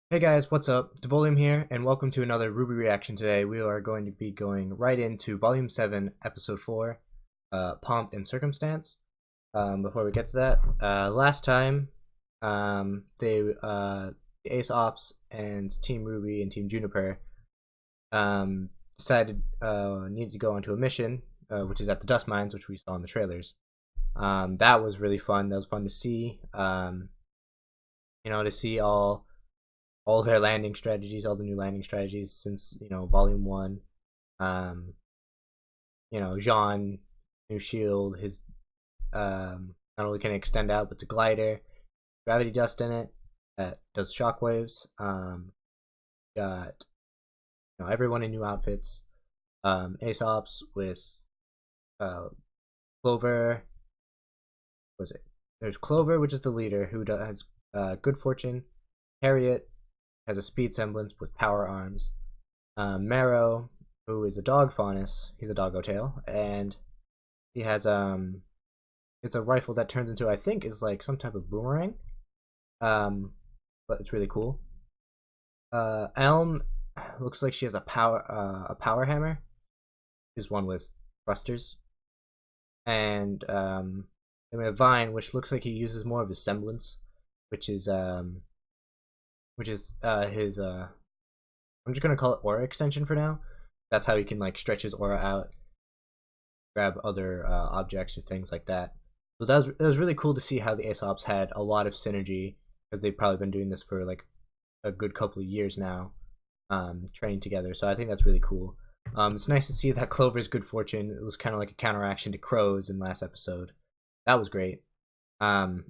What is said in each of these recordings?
Hey guys, what's up? The Volume here, and welcome to another RWBY reaction. Today we are going to be going right into Volume 7, Episode 4, Pomp and Circumstance. Before we get to that, last time, Ace Ops and Team RWBY and Team Juniper, decided, needed to go onto a mission, which is at the dust mines, which we saw in the trailers. That was really fun. That was fun to see, to see all their landing strategies, all the new landing strategies since Volume 1. Jean, new shield, his not only can it extend out, but it's a glider, gravity dust in it that does shockwaves. Got everyone in new outfits. Ace Ops with Clover. What was it? There's Clover, which is the leader, who has good fortune. Harriet has a speed semblance with power arms. Marrow, who is a dog faunus, he's a doggo tail, and he has it's a rifle that turns into, I think, is like some type of boomerang. But it's really cool. Elm looks like she has a power hammer. Is one with thrusters. And then we have Vine, which looks like he uses more of his semblance, which is his I'm just gonna call it aura extension for now. That's how he can like stretch his aura out, grab other objects or things like that. So it was really cool to see how the Ace Ops had a lot of synergy, because they've probably been doing this for like a good couple of years now, training together. So I think that's really cool. It's nice to see that Clover's good fortune. It was kind of like a counteraction to Crow's in last episode. That was great. And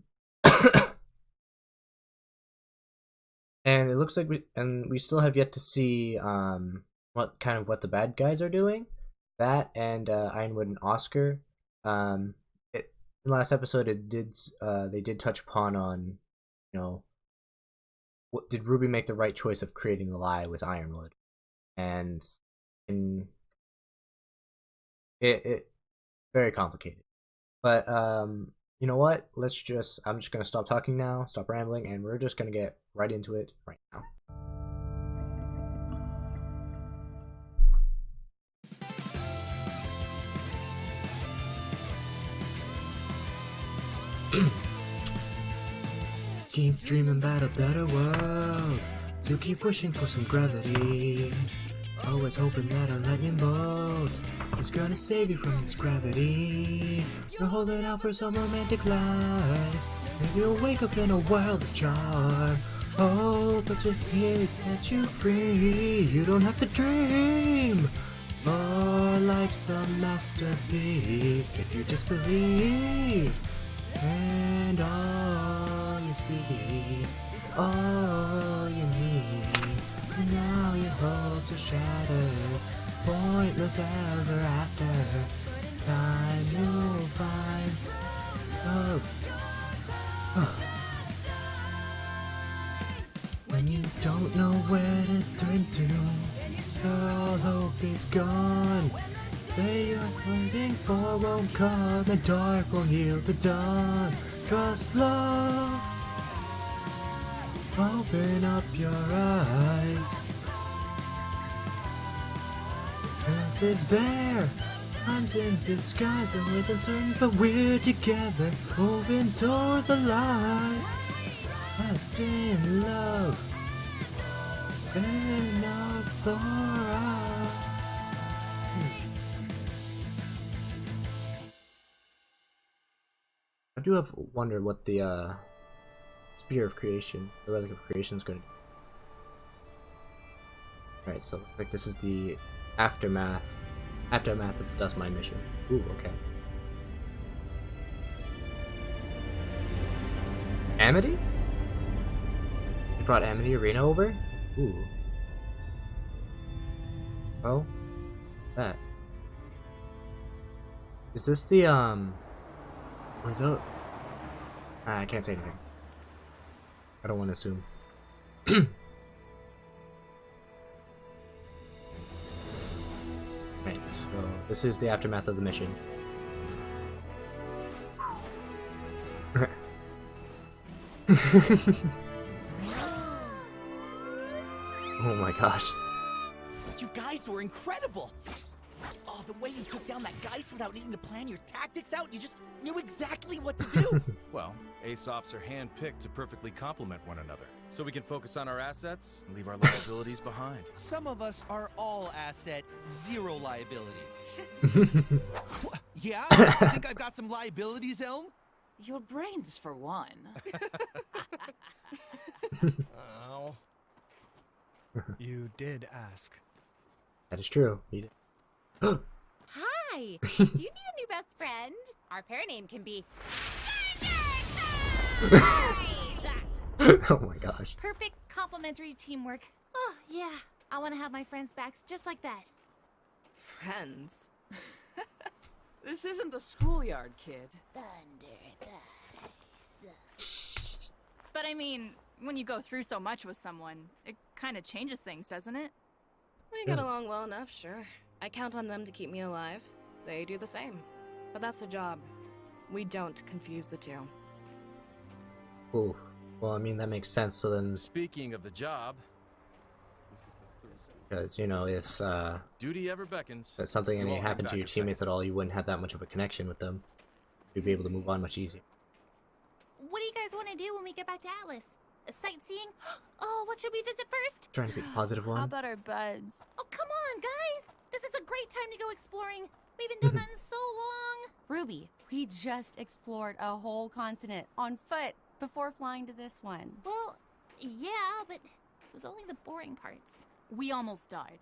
it looks like we still have yet to see what the bad guys are doing. That and Ironwood and Oscar. In the last episode, they did touch upon what did RWBY make the right choice of creating the lie with Ironwood, and it very complicated. But you know what? I'm just gonna stop talking now, stop rambling, and we're just gonna get right into it right now. Keep dreaming about a better world. You keep wishing for some gravity. Always hoping that a lightning bolt is gonna save you from this gravity. You're holding out for some romantic life. Maybe you'll wake up in a world of charm. Oh, but your hate set you free. You don't have to dream. Oh, life's a masterpiece if you just believe. And all you see is all you need. And now your hopes are shattered, pointless ever after. Time you'll find love. When you don't know where to turn to, your all hope is gone. Where you're waiting for won't come, and dark won't yield to dawn. Trust love. Open up your eyes. Truth is there. Time's in disguise, and it's uncertain, but we're together, moving toward the light. Trust in love. And not for us. I do have wondered what the Spear of Creation, the Relic of Creation, is going to do. Alright, so like this is the aftermath of the Dust Mine mission. Ooh, okay. Amity? You brought Amity Arena over? Ooh. Oh? That. Is this the or the I can't say anything. I don't want to assume. Right, so this is the aftermath of the mission. Oh my gosh. You guys were incredible! Oh, the way you took down that Geist without needing to plan your tactics out, you just knew exactly what to do! Well, ASOPs are handpicked to perfectly complement one another, so we can focus on our assets and leave our liabilities behind. Some of us are all asset, zero liability. Yeah? I think I've got some liabilities, Elm? Your brains, for one. Oh. You did ask. That is true. He did. Hi! Do you need a new best friend? Our pair name can be... Oh my gosh. Perfect complementary teamwork. Oh, yeah. I want to have my friends' backs just like that. Friends? This isn't the schoolyard, kid. Thunder thighs. But I mean, when you go through so much with someone, it kind of changes things, doesn't it? We get along well enough, sure. I count on them to keep me alive. They do the same. But that's a job. We don't confuse the two. Ooh. Well, I mean, that makes sense. So then, Speaking of the job, because, you know, if duty ever beckons. something You won't hang happened to back your a second. teammates at all, you wouldn't have that much of a connection with them. You'd be able to move on much easier. What do you guys want to do when we get back to Atlas? Sightseeing? Oh, what should we visit first? Trying to be a positive How one. about our buds? Oh, come on, guys! This is a great time to go exploring. We haven't done that in so long. Ruby, we just explored a whole continent on foot before flying to this one. Well, yeah, but it was only the boring parts. We almost died.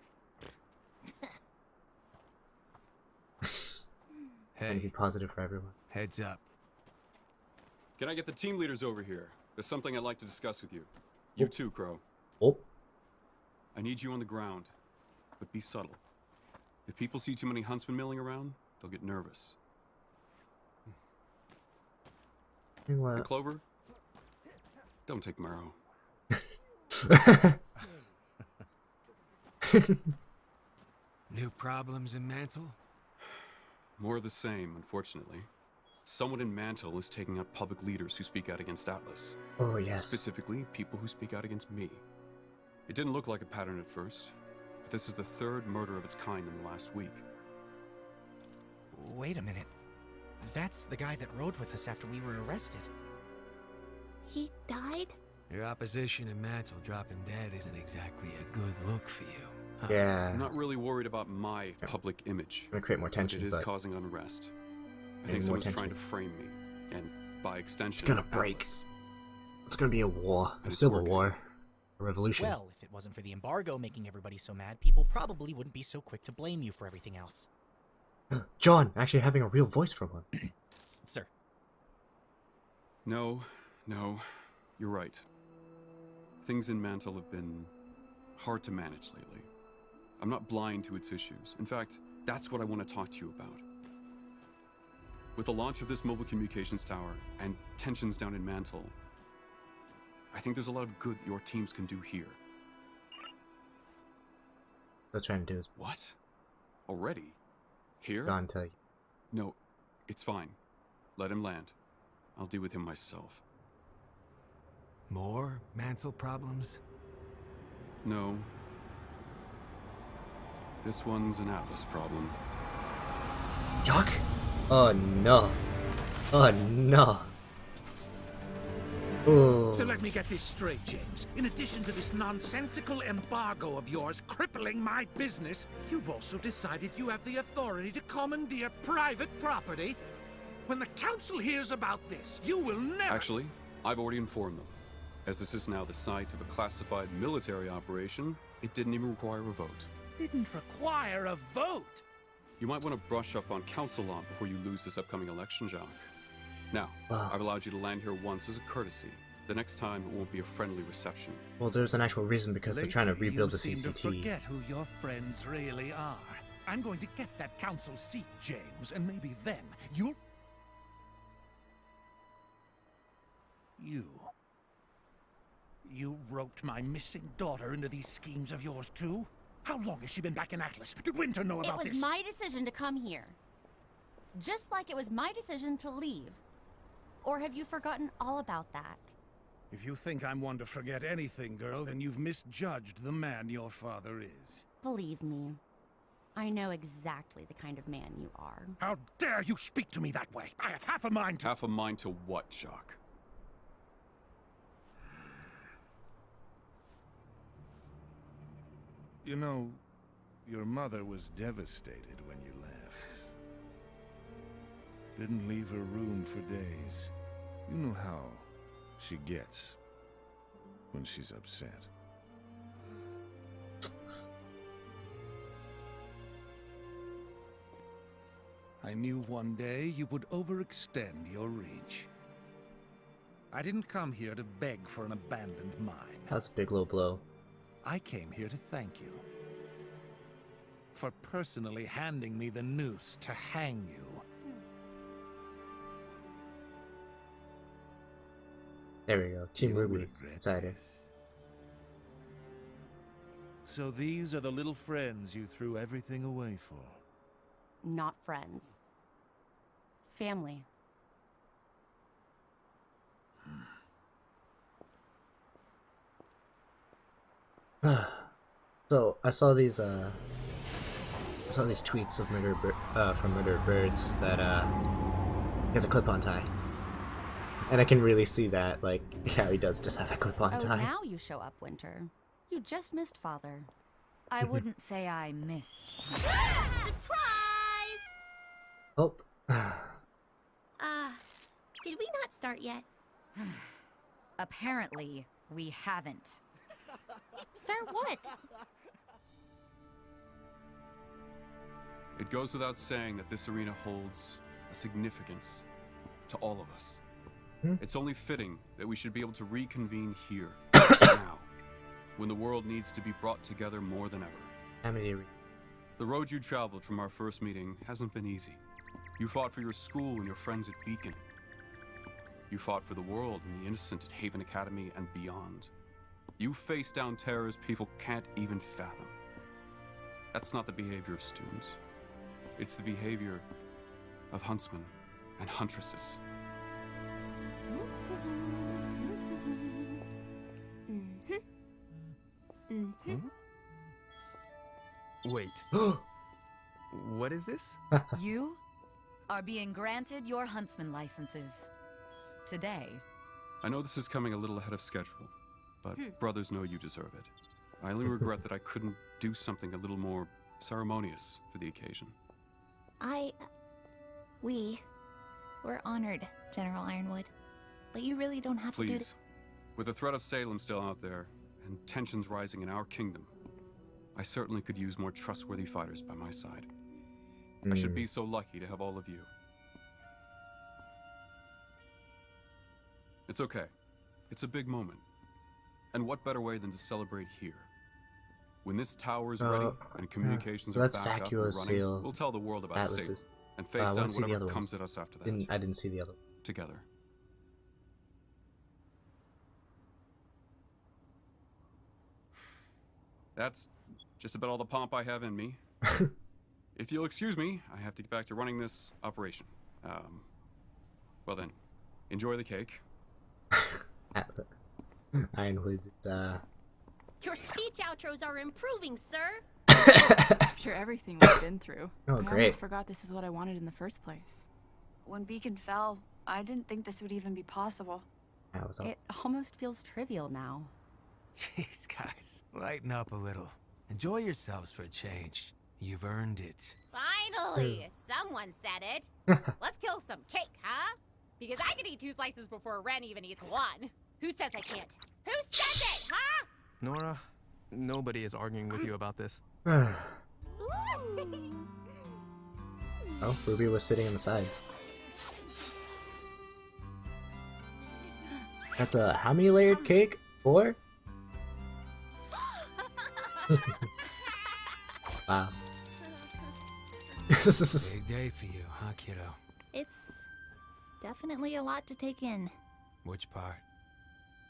Trying to be positive for everyone. Heads up. Can I get the team leaders over here? There's something I'd like to discuss with you. You too, Crow. Oh. I need you on the ground, but be subtle. If people see too many huntsmen milling around, they'll get nervous. And What? Clover, don't take Marrow. New problems in Mantle? More of the same, unfortunately. Someone in Mantle is taking out public leaders who speak out against Atlas. Oh yes. Specifically, people who speak out against me. It didn't look like a pattern at first, but this is the third murder of its kind in the last week. Wait a minute. That's the guy that rode with us after we were arrested. He died? Your opposition in Mantle dropping dead isn't exactly a good look for you. Huh? Yeah. I'm not really worried about my public image. Gonna create more But tension, it is but causing unrest. I maybe think more someone's trying to tension. frame me, and by extension, It's gonna break. Atlas. It's gonna be a war, a It's civil working. war, a revolution. Well, if it wasn't for the embargo making everybody so mad, people probably wouldn't be so quick to blame you for everything else. John actually having a real voice for one. Sir. No, you're right. Things in Mantle have been hard to manage lately. I'm not blind to its issues. In fact, that's what I want to talk to you about. With the launch of this mobile communications tower and tensions down in Mantle, I think there's a lot of good your teams can do here. What they're trying to do is What? Already? Here? John tell you. No, it's fine. Let him land. I'll deal with him myself. More Mantle problems? No. This one's an Atlas problem. Jock? Oh no. Oh no. Ooh. So let me get this straight, James. In addition to this nonsensical embargo of yours crippling my business, you've also decided you have the authority to commandeer private property? When the council hears about this, you will never— Actually, I've already informed them. As this is now the site of a classified military operation, it didn't even require a vote. Didn't require a vote. You might want to brush up on council law before you lose this upcoming election, Jacques. Now, Wow. I've allowed you to land here once as a courtesy. The next time, it won't be a friendly reception. Well, there's an actual reason because they're trying to Lately, rebuild the you seem to CCT. forget who your friends really are. I'm going to get that council seat, James, and maybe then you'll— You roped my missing daughter into these schemes of yours, too? How long has she been back in Atlas? Did Winter know about It was this? my decision to come here. Just like it was my decision to leave. Or have you forgotten all about that? If you think I'm one to forget anything, girl, then you've misjudged the man your father is. Believe me, I know exactly the kind of man you are. How dare you speak to me that way? I have half a mind to— Half a mind to what, Jacques? You know, your mother was devastated when you left. Didn't leave her room for days. You know how she gets when she's upset. I knew one day you would overextend your reach. I didn't come here to beg for an abandoned mine. That's a big low blow. I came here to thank you for personally handing me the noose to hang you. There we go. Team You'll RWBY. regret Excited. this. So these are the little friends you threw everything away for. Not friends. Family. So I saw these tweets of from Murder Birds that he has a clip-on tie, and I can really see that, like, yeah, he does just have a clip-on Oh, tie. now you show up, Winter. You just missed Father. I wouldn't say I missed. Surprise! Oh. Did we not start yet? Apparently, we haven't. Start what? It goes without saying that this arena holds a significance to all of us. It's only fitting that we should be able to reconvene here, now, when the world needs to be brought together more than ever. The road you traveled from our first meeting hasn't been easy. You fought for your school and your friends at Beacon. You fought for the world and the innocent at Haven Academy and beyond. You faced down terrors people can't even fathom. That's not the behavior of students. It's the behavior of huntsmen and huntresses. Wait. What is this? You are being granted your huntsman licenses. Today. I know this is coming a little ahead of schedule, but brothers know you deserve it. I only regret that I couldn't do something a little more ceremonious for the occasion. We're honored, General Ironwood. But you really don't have to do Please, with the threat of Salem still out there, and tensions rising in our kingdom, I certainly could use more trustworthy fighters by my side. I should be so lucky to have all of you. It's okay. It's a big moment. And what better way than to celebrate here? When this tower is ready and communications are back up and running, we'll tell the world about Salem and face down whatever comes at us after that. I didn't see the other one. Together. That's just about all the pomp I have in me. If you'll excuse me, I have to get back to running this operation. Well then, enjoy the cake. Ironwood, Your speech outros are improving, sir. After everything we've been through, Oh, I great. almost forgot this is what I wanted in the first place. When Beacon fell, I didn't think this would even be possible. It almost feels trivial now. Jeez, guys, lighten up a little. Enjoy yourselves for a change. You've earned it. Finally, someone said it. Let's kill some cake, huh? Because I can eat 2 slices before Ren even eats 1. Who says I can't? Who says it, huh? Nora, nobody is arguing with you about this. Oh, Ruby was sitting on the side. That's a how many layered cake? 4? Wow. Big day for you, huh, kiddo? It's definitely a lot to take in. Which part?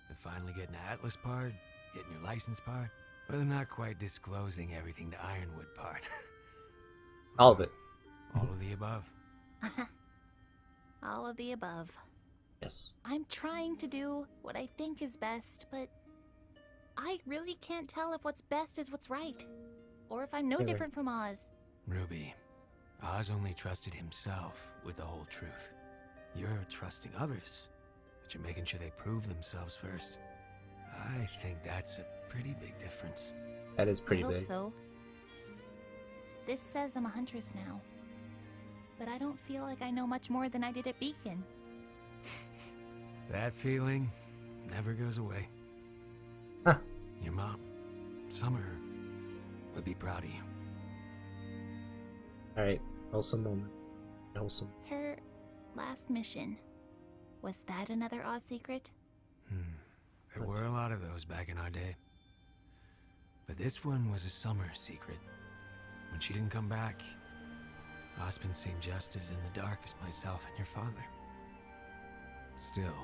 The finally getting the Atlas part? Getting your license part? Or the not quite disclosing everything to Ironwood part? All of it. All of the above. All of the above. Yes. I'm trying to do what I think is best, but I really can't tell if what's best is what's right. Or if I'm no Fair. different from Oz. Ruby, Oz only trusted himself with the whole truth. You're trusting others, but you're making sure they prove themselves first. I think that's a pretty big difference. That is pretty I hope big. so. This says I'm a huntress now. But I don't feel like I know much more than I did at Beacon. That feeling never goes away. Huh. Your mom, Summer, would be proud of you. Alright, wholesome moment. Wholesome. Her last mission. Was that another Oz secret? There were a lot of those back in our day. But this one was a Summer secret. When she didn't come back, Osmond seemed just as in the dark as myself and your father. Still,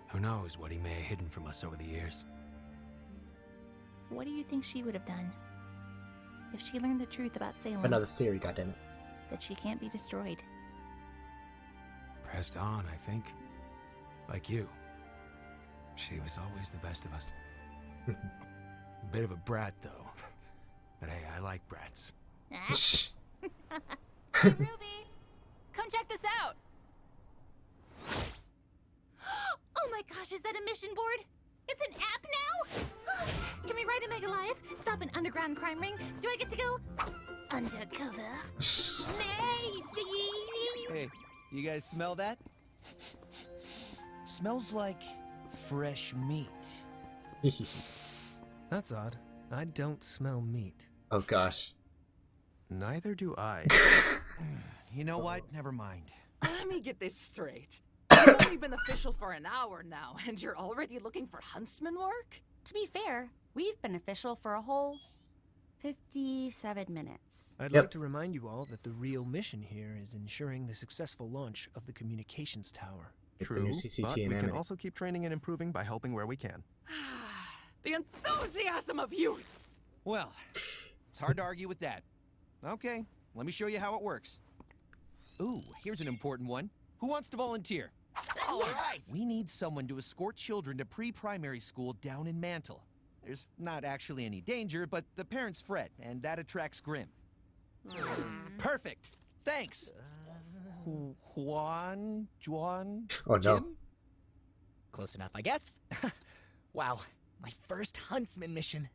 who knows what he may have hidden from us over the years. What do you think she would have done? If she learned the truth about Salem, Another theory, goddammit. that she can't be destroyed. Pressed on, I think. Like you. She was always the best of us. Bit of a brat, though. But hey, I like brats. Hey, Ruby, come check this out. Oh my gosh, is that a mission board? It's an app now? Can we ride a Mega Live? Stop an underground crime ring? Do I get to go undercover? Nice! Hey, you guys smell that? Smells like fresh meat. That's odd. I don't smell meat. Oh gosh. Neither do I. You know what? Never mind. Let me get this straight. You've only been official for an hour now, and you're already looking for huntsman work? To be fair, we've been official for a whole 57 minutes. I'd like to remind you all that the real mission here is ensuring the successful launch of the communications tower. Get the new CCT but we and can animate. also keep training and improving by helping where we can. The enthusiasm of youths! Well, it's hard to argue with that. Okay, let me show you how it works. Ooh, here's an important one. Who wants to volunteer? All right. We need someone to escort children to pre-primary school down in Mantle. There's not actually any danger, but the parents fret, and that attracts Grim. Perfect. Thanks. Juan? Oh no. Jim? Close enough, I guess. Wow, my first huntsman mission.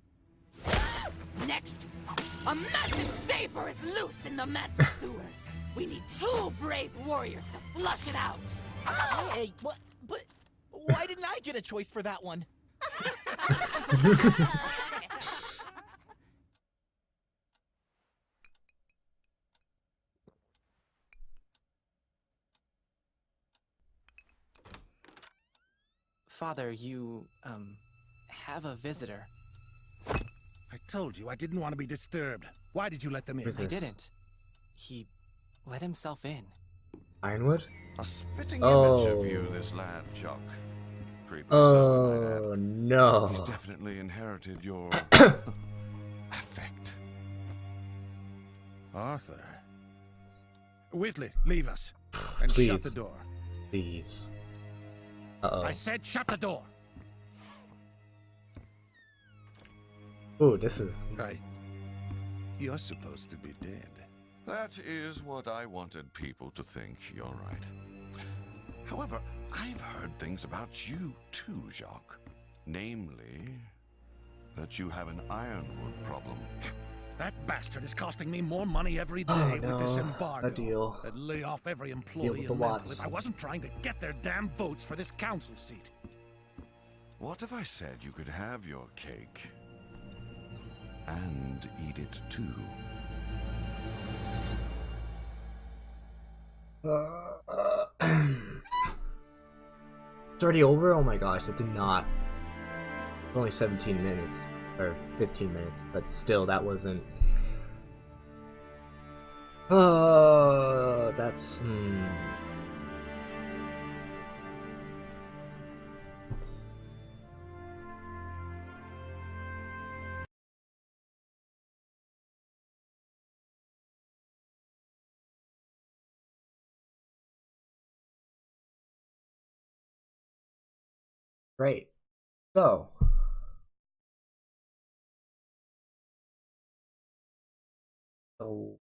Next, a massive saber is loose in the Mantle sewers. We need 2 brave warriors to flush it out. Hey, what? But why didn't I get a choice for that one? Father, you, have a visitor. I told you I didn't want to be disturbed. Why did you let them in? I didn't. He let himself in. Ironwood? A spitting image of you, this lad, Chuck. Creepy son, Oh no. He's definitely inherited your affect. Arthur. Whitley, leave us. And Please. shut the door. Please. Uh-oh. I said shut the door. Ooh, this is... You're supposed to be dead. That is what I wanted people to think, you're right. However, I've heard things about you too, Jacques. Namely, that you have an ironwood problem. That bastard is costing me more money every day with this embargo. A deal. I'd lay off every Deal employee with the in Mantle Watts. if I wasn't trying to get their damn votes for this council seat. What if I said you could have your cake and eat it too? It's already over? Oh my gosh, that did not. Only 17 minutes. Or 15 minutes. But still, that wasn't... That's... Great. So,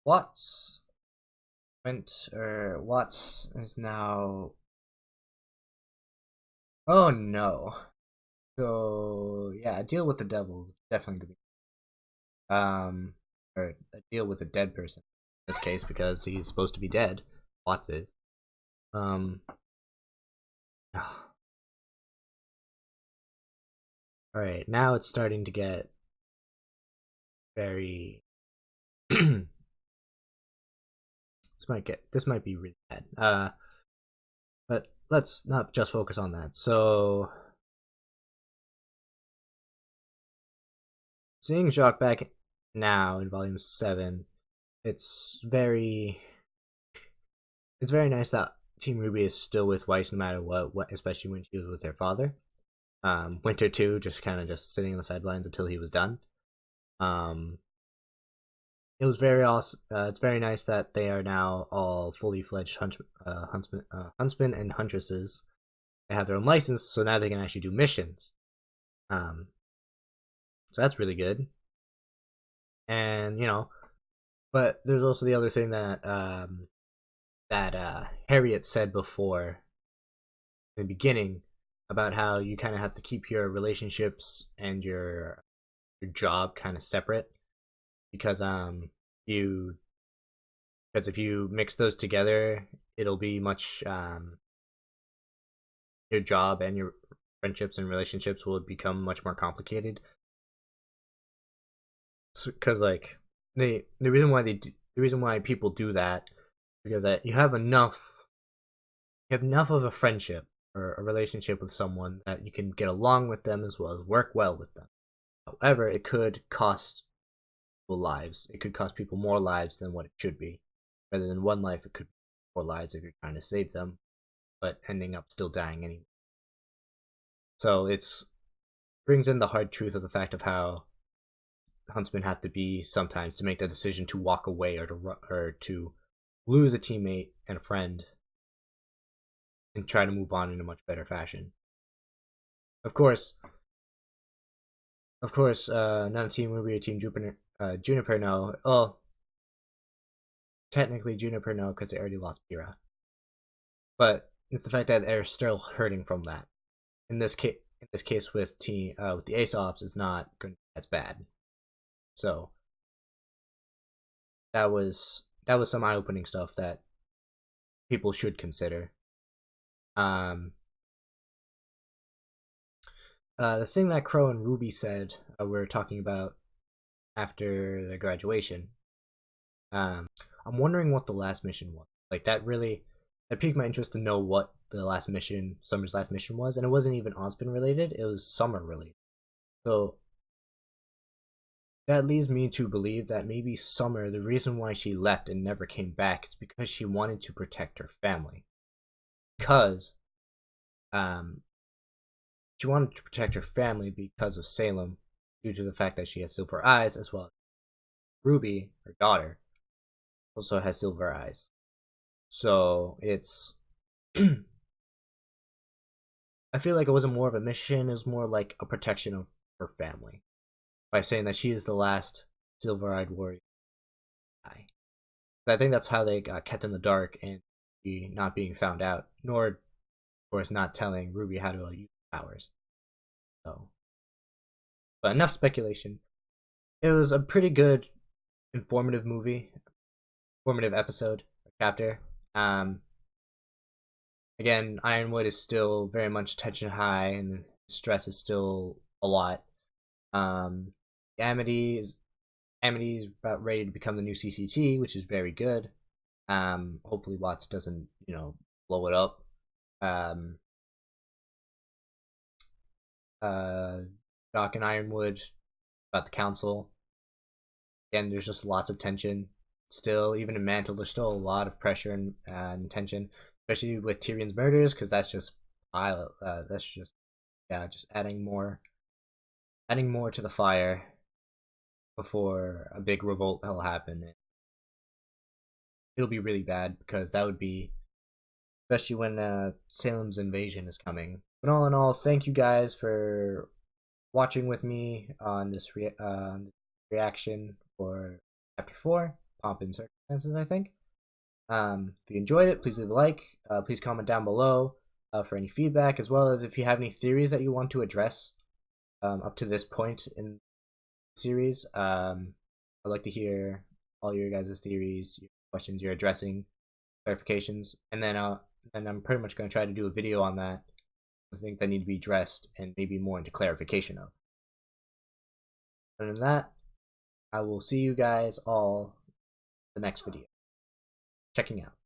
Watts is now. Oh no. So yeah, a deal with the devil is definitely gonna be or a deal with a dead person in this case because he's supposed to be dead. Watts is. All right, now it's starting to get very. This might be really bad. But let's not just focus on that. So, seeing Jacques back now in Volume 7, it's very nice that Team RWBY is still with Weiss no matter what, especially when she was with her father. Winter too, just sitting on the sidelines until he was done. It was very awesome. It's very nice that they are now all fully fledged huntsmen and huntresses. They have their own license, so now they can actually do missions. So that's really good. And but there's also the other thing that Harriet said before in the beginning about how you kind of have to keep your relationships and your job kind of separate because if you mix those together, it'll be much your job and your friendships and relationships will become much more complicated. Because the reason why people do that because you have enough of a friendship or a relationship with someone that you can get along with them as well as work well with them. However, it could cost people lives. It could cost people more lives than what it should be. Rather than one life, it could be 4 lives if you're trying to save them, but ending up still dying anyway. So it's brings in the hard truth of the fact of how huntsmen have to be sometimes to make the decision to walk away or to lose a teammate and a friend and try to move on in a much better fashion. Of course, none of Team RWBY or Team Juniper no. Well, technically Juniper no because they already lost Pyrrha. But it's the fact that they're still hurting from that. In this case with the Aesops is not going to be as bad. So that was some eye-opening stuff that people should consider. The thing that Crow and Ruby said we're talking about after their graduation. I'm wondering what the last mission was. That piqued my interest to know what the last mission, Summer's last mission was, and it wasn't even Osmond related, it was Summer related. So that leads me to believe that maybe Summer, the reason why she left and never came back is because she wanted to protect her family. Because she wanted to protect her family because of Salem, due to the fact that she has silver eyes, as well as Ruby, her daughter, also has silver eyes. So it's I feel like it wasn't more of a mission, it was more like a protection of her family. By saying that she is the last silver-eyed warrior. I think that's how they got kept in the dark and not being found out, nor, of course, not telling Ruby how to use powers. So, but enough speculation. It was a pretty good, informative episode, or chapter. Again, Ironwood is still very much tension high, and stress is still a lot. Amity is about ready to become the new CCT, which is very good. Hopefully Watts doesn't, blow it up. Doc and Ironwood about the council. Again, there's just lots of tension. Still, even in Mantle, there's still a lot of pressure and tension, especially with Tyrion's murders, because that's just just adding more to the fire before a big revolt will happen. It'll be really bad because that would be, especially when Salem's invasion is coming. But all in all, thank you guys for watching with me on this reaction for Chapter 4, Pomp and Circumstances, I think. If you enjoyed it, please leave a like. Please comment down below for any feedback, as well as if you have any theories that you want to address up to this point in the series. I'd like to hear all your guys' theories, your questions you're addressing, clarifications, and then I'm pretty much going to try to do a video on that. Things that need to be addressed and maybe more into clarification of. Other than that, I will see you guys all in the next video. Checking out.